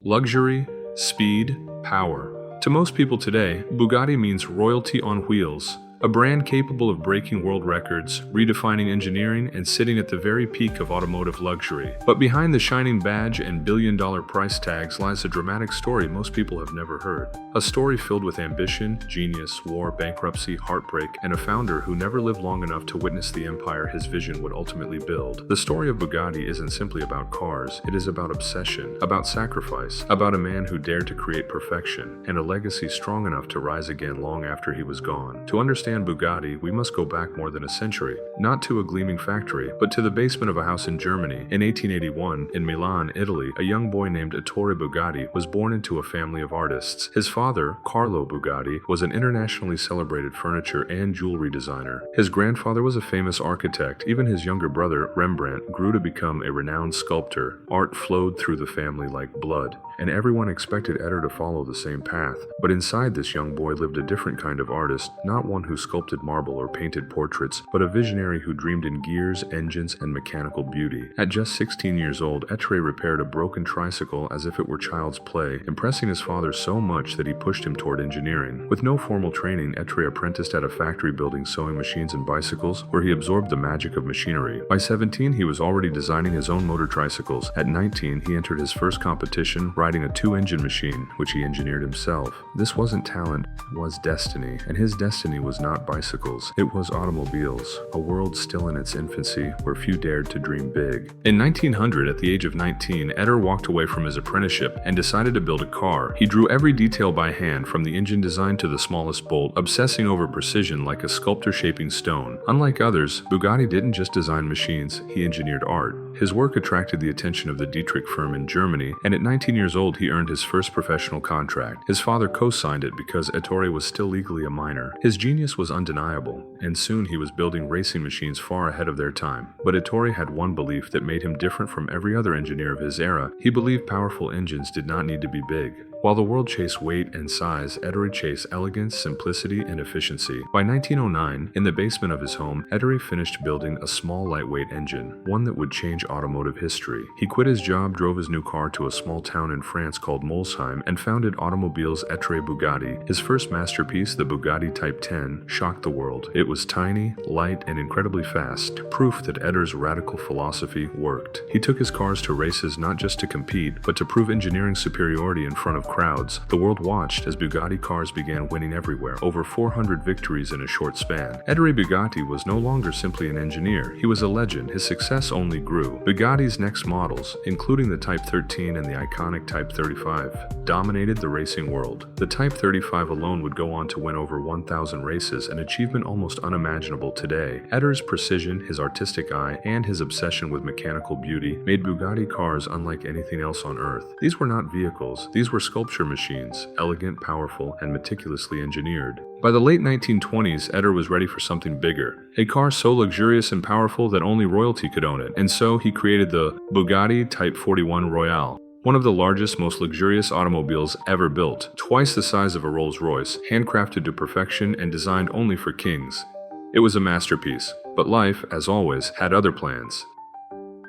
Luxury, speed, power. To most people today, Bugatti means royalty on wheels, a brand capable of breaking world records, redefining engineering, and sitting at the very peak of automotive luxury. But behind the shining badge and billion-dollar price tags lies a dramatic story most people have never heard. A story filled with ambition, genius, war, bankruptcy, heartbreak, and a founder who never lived long enough to witness the empire his vision would ultimately build. The story of Bugatti isn't simply about cars, it is about obsession, about sacrifice, about a man who dared to create perfection, and a legacy strong enough to rise again long after he was gone. To understand Bugatti, we must go back more than a century, not to a gleaming factory, but to the basement of a house in Germany. In 1881, in Milan, Italy, a young boy named Ettore Bugatti was born into a family of artists. His father, Carlo Bugatti, was an internationally celebrated furniture and jewelry designer. His grandfather was a famous architect. Even his younger brother, Rembrandt, grew to become a renowned sculptor. Art flowed through the family like blood, and everyone expected Ettore to follow the same path. But inside this young boy lived a different kind of artist, not one who sculpted marble or painted portraits, but a visionary who dreamed in gears, engines, and mechanical beauty. At just 16 years old, Ettore repaired a broken tricycle as if it were child's play, impressing his father so much that he pushed him toward engineering. With no formal training, Ettore apprenticed at a factory building sewing machines and bicycles, where he absorbed the magic of machinery. By 17, he was already designing his own motor tricycles. At 19, he entered his first competition, riding a two-engine machine, which he engineered himself. This wasn't talent, it was destiny, and his destiny was not bicycles, it was automobiles, a world still in its infancy where few dared to dream big. In 1900, at the age of 19, Ettore walked away from his apprenticeship and decided to build a car. He drew every detail by hand, from the engine design to the smallest bolt, obsessing over precision like a sculptor shaping stone. Unlike others, Bugatti didn't just design machines, he engineered art. His work attracted the attention of the Dietrich firm in Germany, and at 19 years old he earned his first professional contract. His father co-signed it because Ettore was still legally a minor. His genius was undeniable, and soon he was building racing machines far ahead of their time. But Ettore had one belief that made him different from every other engineer of his era. He believed powerful engines did not need to be big. While the world chased weight and size, Ettore chased elegance, simplicity, and efficiency. By 1909, in the basement of his home, Ettore finished building a small lightweight engine, one that would change automotive history. He quit his job, drove his new car to a small town in France called Molsheim, and founded Automobiles Ettore Bugatti. His first masterpiece, the Bugatti Type 10, shocked the world. It was tiny, light, and incredibly fast, proof that Ettore's radical philosophy worked. He took his cars to races not just to compete, but to prove engineering superiority in front of crowds. The world watched as Bugatti cars began winning everywhere, over 400 victories in a short span. Ettore Bugatti was no longer simply an engineer, he was a legend. His success only grew. Bugatti's next models, including the Type 13 and the iconic Type 35, dominated the racing world. The Type 35 alone would go on to win over 1,000 races, an achievement almost unimaginable today. Ettore's precision, his artistic eye, and his obsession with mechanical beauty made Bugatti cars unlike anything else on Earth. These were not vehicles, these were sculpture machines, elegant, powerful, and meticulously engineered. By the late 1920s, Ettore was ready for something bigger, a car so luxurious and powerful that only royalty could own it, and so he created the Bugatti Type 41 Royale. One of the largest, most luxurious automobiles ever built, twice the size of a Rolls-Royce, handcrafted to perfection and designed only for kings. It was a masterpiece, but life, as always, had other plans.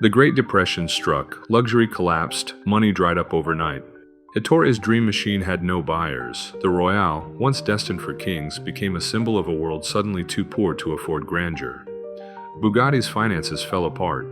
The Great Depression struck, luxury collapsed, money dried up overnight. Ettore's dream machine had no buyers. The Royale, once destined for kings, became a symbol of a world suddenly too poor to afford grandeur. Bugatti's finances fell apart.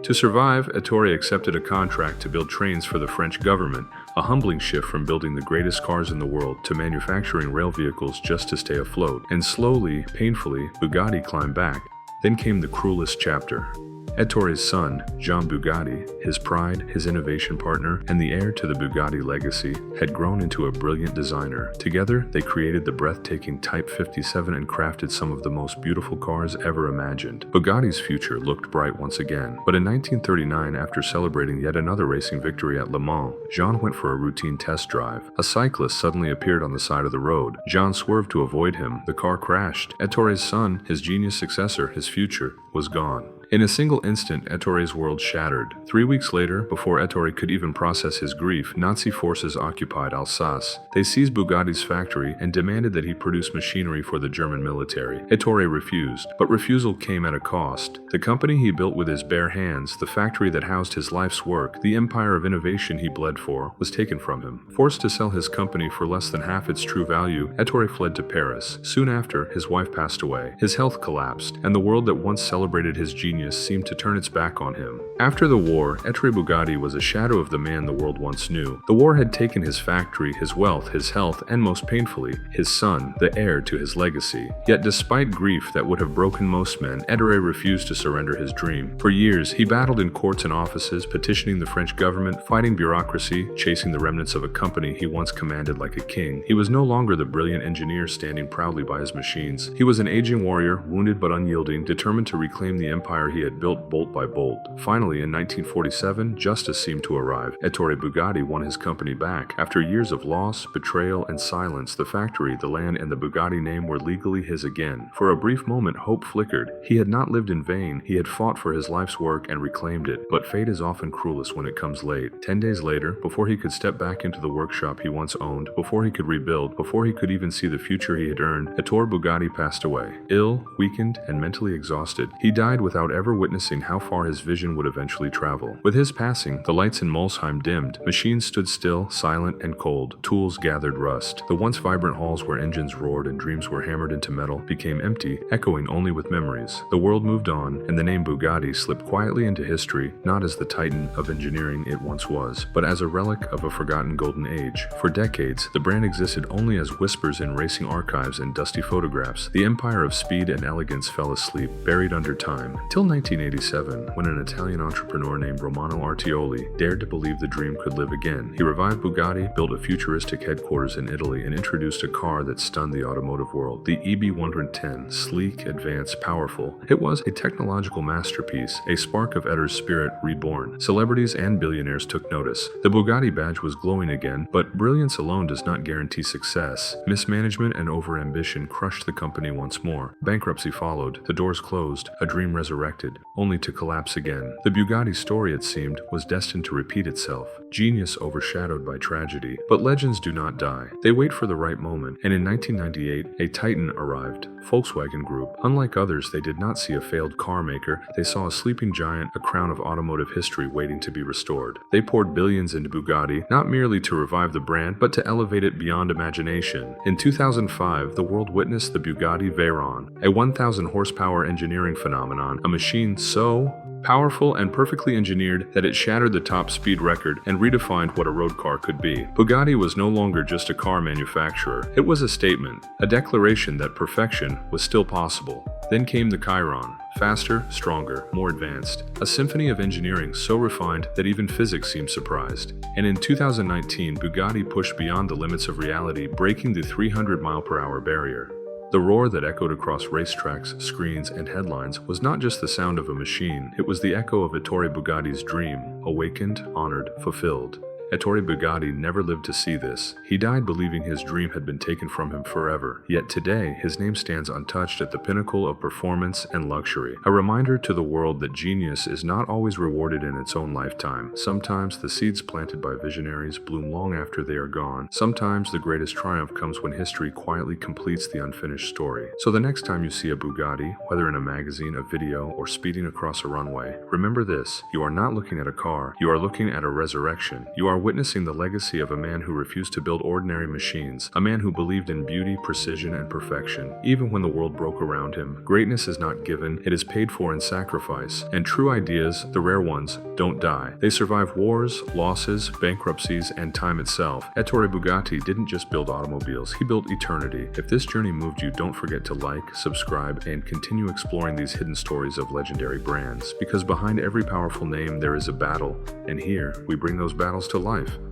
To survive, Ettore accepted a contract to build trains for the French government, a humbling shift from building the greatest cars in the world to manufacturing rail vehicles just to stay afloat. And slowly, painfully, Bugatti climbed back. Then came the cruelest chapter. Ettore's son, Jean Bugatti, his pride, his innovation partner, and the heir to the Bugatti legacy, had grown into a brilliant designer. Together, they created the breathtaking Type 57 and crafted some of the most beautiful cars ever imagined. Bugatti's future looked bright once again. But in 1939, after celebrating yet another racing victory at Le Mans, Jean went for a routine test drive. A cyclist suddenly appeared on the side of the road. Jean swerved to avoid him. The car crashed. Ettore's son, his genius successor, his future, was gone. In a single instant, Ettore's world shattered. 3 weeks later, before Ettore could even process his grief, Nazi forces occupied Alsace. They seized Bugatti's factory and demanded that he produce machinery for the German military. Ettore refused, but refusal came at a cost. The company he built with his bare hands, the factory that housed his life's work, the empire of innovation he bled for, was taken from him. Forced to sell his company for less than half its true value, Ettore fled to Paris. Soon after, his wife passed away. His health collapsed, and the world that once celebrated his genius seemed to turn its back on him. After the war, Ettore Bugatti was a shadow of the man the world once knew. The war had taken his factory, his wealth, his health, and most painfully, his son, the heir to his legacy. Yet despite grief that would have broken most men, Ettore refused to surrender his dream. For years, he battled in courts and offices, petitioning the French government, fighting bureaucracy, chasing the remnants of a company he once commanded like a king. He was no longer the brilliant engineer standing proudly by his machines. He was an aging warrior, wounded but unyielding, determined to reclaim the empire he had built bolt by bolt. Finally, in 1947, justice seemed to arrive. Ettore Bugatti won his company back. After years of loss, betrayal, and silence, the factory, the land, and the Bugatti name were legally his again. For a brief moment, hope flickered. He had not lived in vain. He had fought for his life's work and reclaimed it. But fate is often cruelest when it comes late. 10 days later, before he could step back into the workshop he once owned, before he could rebuild, before he could even see the future he had earned, Ettore Bugatti passed away. Ill, weakened, and mentally exhausted, he died without ever witnessing how far his vision would eventually travel. With his passing, the lights in Molsheim dimmed. Machines stood still, silent, and cold. Tools gathered rust. The once vibrant halls where engines roared and dreams were hammered into metal became empty, echoing only with memories. The world moved on, and the name Bugatti slipped quietly into history, not as the titan of engineering it once was, but as a relic of a forgotten golden age. For decades, the brand existed only as whispers in racing archives and dusty photographs. The empire of speed and elegance fell asleep, buried under time, till 1987, when an Italian entrepreneur named Romano Artioli dared to believe the dream could live again. He revived Bugatti, built a futuristic headquarters in Italy, and introduced a car that stunned the automotive world, the EB110. Sleek, advanced, powerful, it was a technological masterpiece, a spark of Ettore's spirit reborn. Celebrities and billionaires took notice. The Bugatti badge was glowing again, but brilliance alone does not guarantee success. Mismanagement and overambition crushed the company once more. Bankruptcy followed, the doors closed, a dream resurrected, only to collapse again. The Bugatti story, it seemed, was destined to repeat itself. Genius overshadowed by tragedy. But legends do not die. They wait for the right moment, and in 1998, a titan arrived, Volkswagen Group. Unlike others, they did not see a failed car maker. They saw a sleeping giant, a crown of automotive history waiting to be restored. They poured billions into Bugatti, not merely to revive the brand, but to elevate it beyond imagination. In 2005, the world witnessed the Bugatti Veyron, a 1,000 horsepower engineering phenomenon, a machine so powerful and perfectly engineered that it shattered the top speed record and redefined what a road car could be. Bugatti was no longer just a car manufacturer. It was a statement, a declaration that perfection was still possible. Then came the Chiron. Faster, stronger, more advanced. A symphony of engineering so refined that even physics seemed surprised. And in 2019, Bugatti pushed beyond the limits of reality, breaking the 300-mile-per-hour barrier. The roar that echoed across racetracks, screens, and headlines was not just the sound of a machine, it was the echo of Ettore Bugatti's dream, awakened, honored, fulfilled. Ettore Bugatti never lived to see this. He died believing his dream had been taken from him forever. Yet today, his name stands untouched at the pinnacle of performance and luxury. A reminder to the world that genius is not always rewarded in its own lifetime. Sometimes the seeds planted by visionaries bloom long after they are gone. Sometimes the greatest triumph comes when history quietly completes the unfinished story. So the next time you see a Bugatti, whether in a magazine, a video, or speeding across a runway, remember this: you are not looking at a car, you are looking at a resurrection. You are witnessing the legacy of a man who refused to build ordinary machines, a man who believed in beauty, precision, and perfection. Even when the world broke around him, greatness is not given, it is paid for in sacrifice. And true ideas, the rare ones, don't die. They survive wars, losses, bankruptcies, and time itself. Ettore Bugatti didn't just build automobiles, he built eternity. If this journey moved you, don't forget to like, subscribe, and continue exploring these hidden stories of legendary brands. Because behind every powerful name, there is a battle. And here, we bring those battles to life.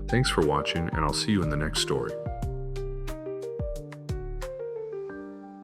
Thanks for watching, and I'll see you in the next story.